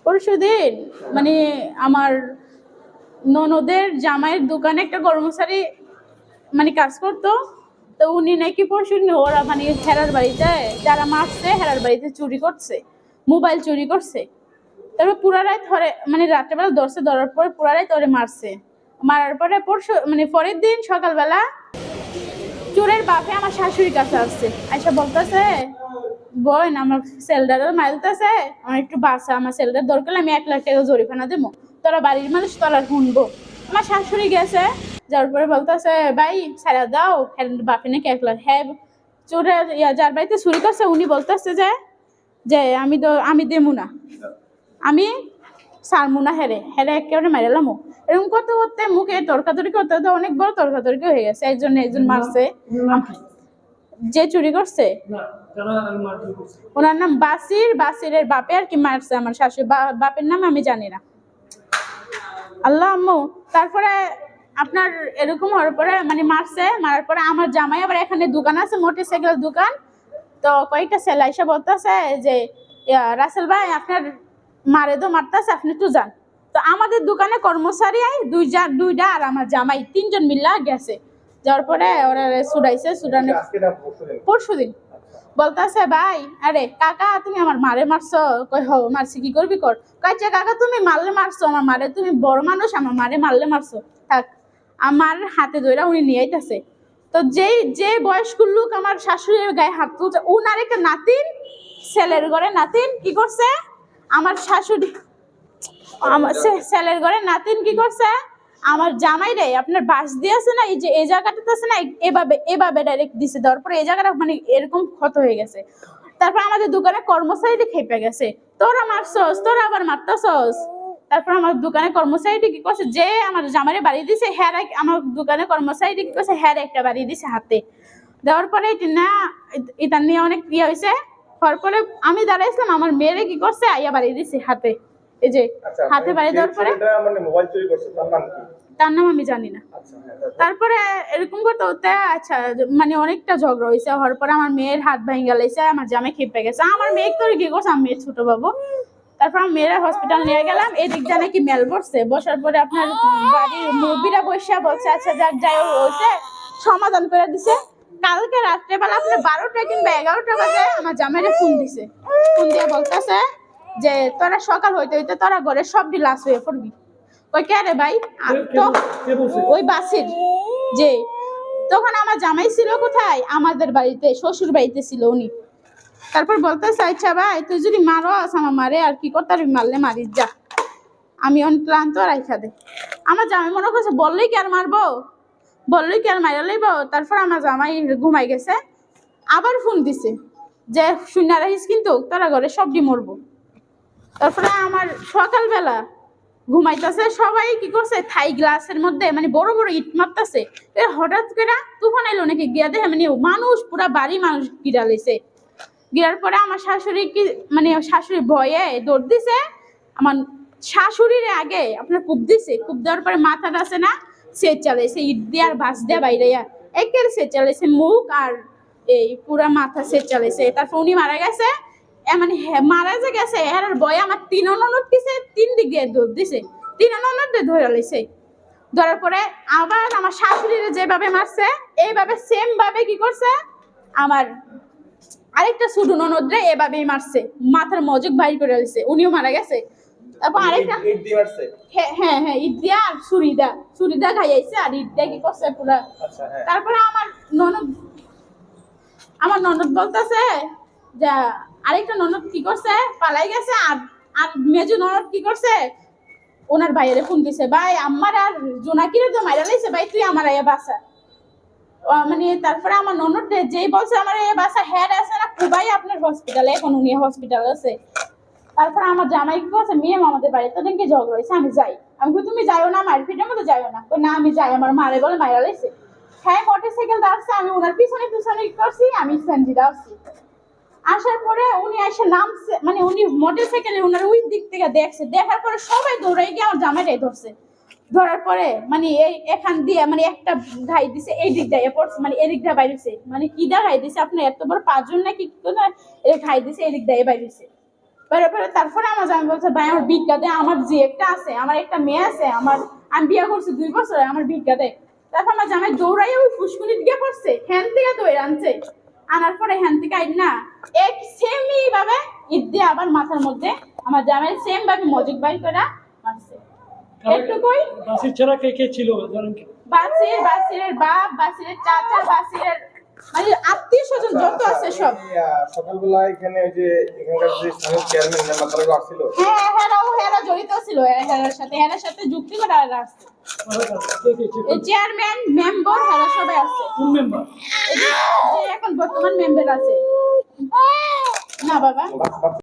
পরশুদিন মানে আমার ননদের জামাইয়ের দোকানে একটা কর্মচারী মানে কাজ করতো। তো উনি নাকি পরশুদিন ওরা মানে হেরার বাড়িতে যারা মারছে হেরার বাড়িতে চুরি করছে, মোবাইল চুরি করছে। তারপর পুরা রাত ধরে মানে রাত্রেবেলা ধরছে, ধরার পর পুরা রাত ধরে মারছে। মারার পরে পরশু মানে পরের দিন সকালবেলা চোরের বাপে আমার শাশুড়ির কাছে আসছে, আইসা বলতেছে বোন আমার সেলদারের মাইলতেছে, আমার একটু বাসা, আমার সেলদার দরকার, আমি 1,00,000 টাকা জরিমানা দেবো, তোরা বাড়ির মানুষ তোরা শুনবো। আমার শাশুড়ি গেছে, যার পরে বলতেছে ভাই ছাড়া দাও, বাপে নাকি 1,00,000। হ্যাঁ চোরের যার বাড়িতে চুরি করছে উনি বলতেছে যে আমি দেবো না, আমি সারমু না, হেরে হেরে একেবারে মারালাম। এরকম করতে করতে মুখে তর্কাতর্কি করতে করতে অনেক বড় তর্কাতর্কি হয়ে গেছে। একজন মারছে, যে চুরি করছে ওনার নাম বাসিরের বাপে আর কি মারছে আমার শাশুড়ি, বাপের নাম আমি জানি না। আল্লাহ আম্মু। তারপরে আপনার এরকম হওয়ার পরে মানে মারার পরে আমার জামাই আবার এখানে দোকান আছে, মোটরসাইকেলের দোকান। তো কয়েকটা ছেলে এসে বলতেছে যে রাসেল ভাই আপনার মারে তো মারতেছে, আপনি তো যান। তো আমাদের দোকানে কর্মচারী দুইটা আর আমার জামাই 3জন মিল্লা গেছে। যাওয়ার পরে ওরা ছুটাইছে, ছুটানো পরশুদিন বলতেছে ভাই আরে কাকা তুমি আমার মারে মারছো। কই হো মারছি, কি করবি কর। কয়েছে কাকা তুমি মারলে মারছো আমার মারে, তুমি বড় মানুষ আমার মারে মারলে মারছো, থাক। আমার হাতে ধরে উনি নিয়ে আইতাছে। তো যে বয়স্ক লোক আমার শাশুড়ির গায়ে হাত তুলছে, উনার একটা নাতিন, ছেলের ঘরে নাতিন কি করছে আমার শাশুড়ি, আমার ছেলের ঘরে নাতিন কি করছে আমার জামাই রে আপনার বাস দিয়েছে না, এই যে এই জায়গাটাতে আছে না, এভাবে ডাইরেক্ট দিছে। দেওয়ার পরে এই জায়গাটা মানে এরকম ক্ষত হয়ে গেছে। তারপর আমাদের দোকানে কর্মচারীটি খেপে গেছে, তোরা মারছস, তোরা আবার মারতাছস। তারপর আমার দোকানে কর্মচারীটি কি করছে, যে আমার জামাইরে বাড়ি দিছে হ্যাঁ, আমার দোকানে কর্মচারীটি কি করছে হ্যাঁ একটা বাড়ি দিছে হাতে। দেওয়ার পরে এটা নিয়ে অনেক ইয়ে হয়েছে। হওয়ার পরে আমি দাঁড়াইছিলাম, আমার মেয়েরে কি করছে আইয়া বাড়ি দিছে হাতে, এই যে হাতে বাড়ি দেওয়ার পরে তার নাম আমি জানি না। তারপরে এরকম করতে হতে আচ্ছা মানে অনেকটা ঝগড়া হয়েছে। হওয়ার পরে আমার মেয়ের হাত ভেঙে গেছে, আমার জামাই খেপে গেছে। আমার মেয়ে তো কি করছে, আমার মেয়ের ছোট বাবু। তারপর আমি মেয়েরা হসপিটাল নিয়ে গেলাম, এদিক দিয়ে নাকি মেল বসছে, বসার পরে আপনার বাড়ির মুরব্বীরা বসে বলছে আচ্ছা যাই হয়েছে সমাধান করে দিছে। কালকে রাত্রেবেলা আপনার 12টা কিংবা 11টা বাজে আমার জামাইরে ফোন দিছে, ফোন দিয়ে বলতেছে যে তোরা সকাল হইতে হইতে তোরা ঘরে সব লাশ হয়ে পড়বি। ওই কে রে ভাই, তো ওই বাসির যে তখন আমার জামাই ছিল কোথায়, আমাদের বাড়িতে শ্বশুর বাড়িতে ছিল উনি। তারপর বলতে চাইছা ভাই তুই যদি মারো আমার মারে আর কি করতে মারলে মারিস যা, আমি অনেক ক্লান্ত রাইখা দে। আমার জামাই মনে করছে বললেই কি আর মারবো, বললেই কি আর মারা লইব। তারপর আমার জামাই ঘুমাই গেছে, আবার ফোন দিছে যে শূন্য রাখিস কিন্তু তোরা ঘরে সবটি মরবো। তারপরে আমার সকালবেলা ঘুমাইতেছে, সবাই কি করছে থাই গ্লাসের মধ্যে মানে বড় বড় ইট মারতেছে। হঠাৎ করে তুফান এলো নাকি গিয়া দেখে মানে মানুষ পুরা বাড়ি মানুষ গিরা লেছে। গিরার পরে আমার শাশুড়ি কি মানে শাশুড়ি ভয়ে দৌড় দিছে, আমার শাশুড়ির আগে আপনার কূপ দিছে, কূপ দেওয়ার পরে মাথাটা আছে না সেচ চালাইছে, ইট দিয়ে আর বাঁশ দিয়ে বাইরে একের সেচ চালাইছে, মুখ আর এই পুরা মাথা সেচ চালাইছে। তারপর উনি মারা গেছে, মানে মারা যে গেছে এর বয়ে আমার 3 ননদ পিছে 3 দিক দিয়ে দৌড় দিছে, 3 ননদ ধরে লাইছে। ধরার পরে আবার আমার শাশুড়িরে যেভাবে মারছে এইভাবে সেম ভাবে কি করছে আমার আরেকটা ছোট ননদরে এভাবেই মারছে, মাথার মজক বাইর করে দিছে, উনিও মারা গেছে। তারপর আরেকটা হ্যাঁ ইট দিয়া আর ছুরিদা খাইয়াছে আর ইট দিয়া কি করছে পুরা। তারপরে আমার ননদ বলতেছে যে আরেকটা ননদ কি করছে পালাই গেছে, আর মেজু ননদ কি করছে ওনার ভাইয়েরে ফোন দিছে, ভাই আমার আর জোনাকিরে তো মাইরা লাইছে, ভাই তুই আমার আয়া বাসা। মানে তারপরে আমার ননদ যেই বলছে আমার এই বাসা হেড আছে না খুবাই আপনার হসপিটালে, এখন উনি হসপিটাল আছে। তারপরে আমার জামাই কি করছে মেয়ে আমাদের বাড়িতে দেখে ঝগড়া হয়েছে, আমি যাই। আমি তুমি যাইও না, মারপিটের মধ্যে যাইও না। না আমি যাই, আমার মারে বলে মাইরা লাইছে। হ্যাঁ মোটরসাইকেল আসছে, আমি ওনার পিছনে করছি, আমি সেনজিদা আসছি। আসার পরে উনি এসে নামছে, মানে উনি মোটরসাইকেলে ওনার ওই দিক থেকে দেখছে, দেখার পরে সবাই দৌড়াই গিয়ে আমার জামাইটাই ধরছে। ধরার পরে মানে এই এখান দিয়ে মানে একটা ঘাই দিছে, এই দিক দিয়ে পড়ছে, মানে এদিক দিয়ে বাইরেছে, মানে কি দা ঘাই দিছে আপনার এত বড় 5 জন নাকি ঘাই দিছে, এদিক দিয়ে বাইরেছে। পরে তারপরে আমার জামাই বলছে ভাই আমার ভিক্ষা দে, আমার যে একটা আছে, আমার একটা মেয়ে আছে, আমি বিয়ে করছি 2 বছর, আমার ভিক্ষা দে। তারপর আমার জামাই দৌড়াইয়া ওই ফুসকুনি দিকে পড়ছে, হ্যান থেকে দৌড়ে আনছে, আনার পরে হ্যান থেকে আইন না এক সেমই ভাবে ঈদ দিয়ে আবার মাথার মধ্যে আমার জামাই সেম ভাবে মজিক বাইর করে মারছে। একটু কই বাসির ছাড়া কে কে ছিল জানেন কি? বাসিরের বাপ, বাসিরের চাচা, বাসিরের মানে আত্মীয় স্বজন যত আছে সব। সকালবেলা এখানে ওই যে এখানকার যে স্থানীয় চেয়ারম্যান মেম্বার তারা আসছিল। হ্যাঁ হেরা জড়িত ছিল, হেরার সাথে যুক্তি করে হেরা আসছে। এই চেয়ারম্যান মেম্বার হেরা সবাই আছে। কোন মেম্বার? এই যে এখন বর্তমান মেম্বার আছে না বাবা।